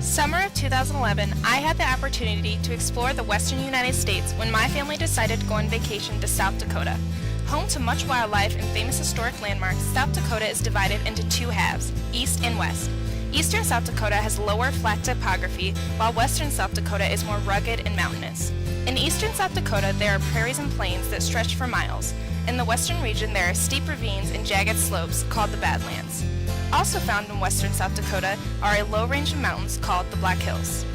Summer of 2011, I had the opportunity to explore the western United States when my family decided to go on vacation to South Dakota. Home to much wildlife and famous historic landmarks, South Dakota is divided into two halves, east and west. Eastern South Dakota has lower, flat topography, while western South Dakota is more rugged and mountainous. In eastern South Dakota, there are prairies and plains that stretch for miles. In the western region, there are steep ravines and jagged slopes called the Badlands. Also found in western South Dakota are a low range of mountains called the Black Hills.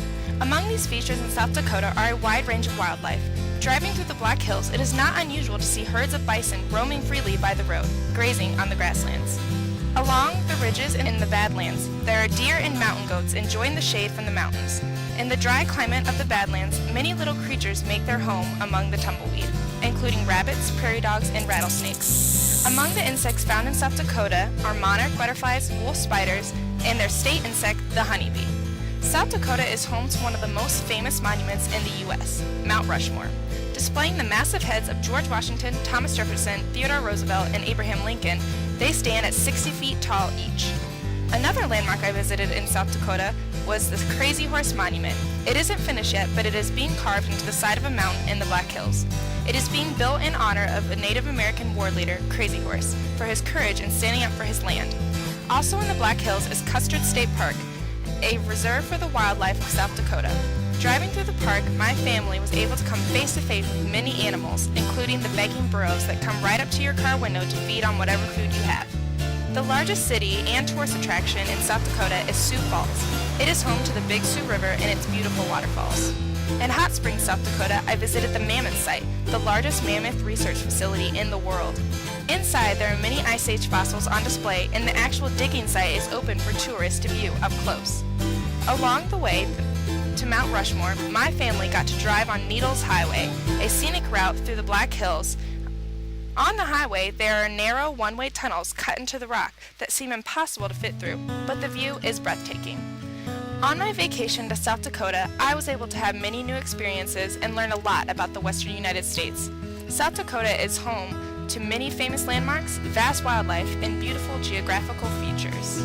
Among these features in South Dakota are a wide range of wildlife. Driving through the Black Hills, it is not unusual to see herds of bison roaming freely by the road, grazing on the grasslands. Along the ridges and in the Badlands, there are deer and mountain goats enjoying the shade from the mountains. In the dry climate of the Badlands, many little creatures make their home among the tumbleweed, including rabbits, prairie dogs, and rattlesnakes. Among the insects found in South Dakota are monarch butterflies, wolf spiders, and their state insect, the honeybee. South Dakota is home to one of the most famous monuments in the U.S., Mount Rushmore. Displaying the massive heads of George Washington, Thomas Jefferson, Theodore Roosevelt, and Abraham Lincoln, they stand at 60 feet tall each. Another landmark I visited in South Dakota was the Crazy Horse Monument. It isn't finished yet, but it is being carved into the side of a mountain in the Black Hills. It is being built in honor of a Native American war leader, Crazy Horse, for his courage in standing up for his land. Also in the Black Hills is Custer State Park, a reserve for the wildlife of South Dakota. Driving through the park, my family was able to come face to face with many animals, including the begging burros that come right up to your car window to feed on whatever food you have. The largest city and tourist attraction in South Dakota is Sioux Falls. It is home to the Big Sioux River and its beautiful waterfalls. In Hot Springs, South Dakota, I visited the Mammoth Site, the largest mammoth research facility in the world. Inside, there are many Ice Age fossils on display, and the actual digging site is open for tourists to view up close. Along the way to Mount Rushmore, my family got to drive on Needles Highway, a scenic route through the Black Hills. On the highway, there are narrow one-way tunnels cut into the rock that seem impossible to fit through, but the view is breathtaking. On my vacation to South Dakota, I was able to have many new experiences and learn a lot about the western United States. South Dakota is home to many famous landmarks, vast wildlife, and beautiful geographical features.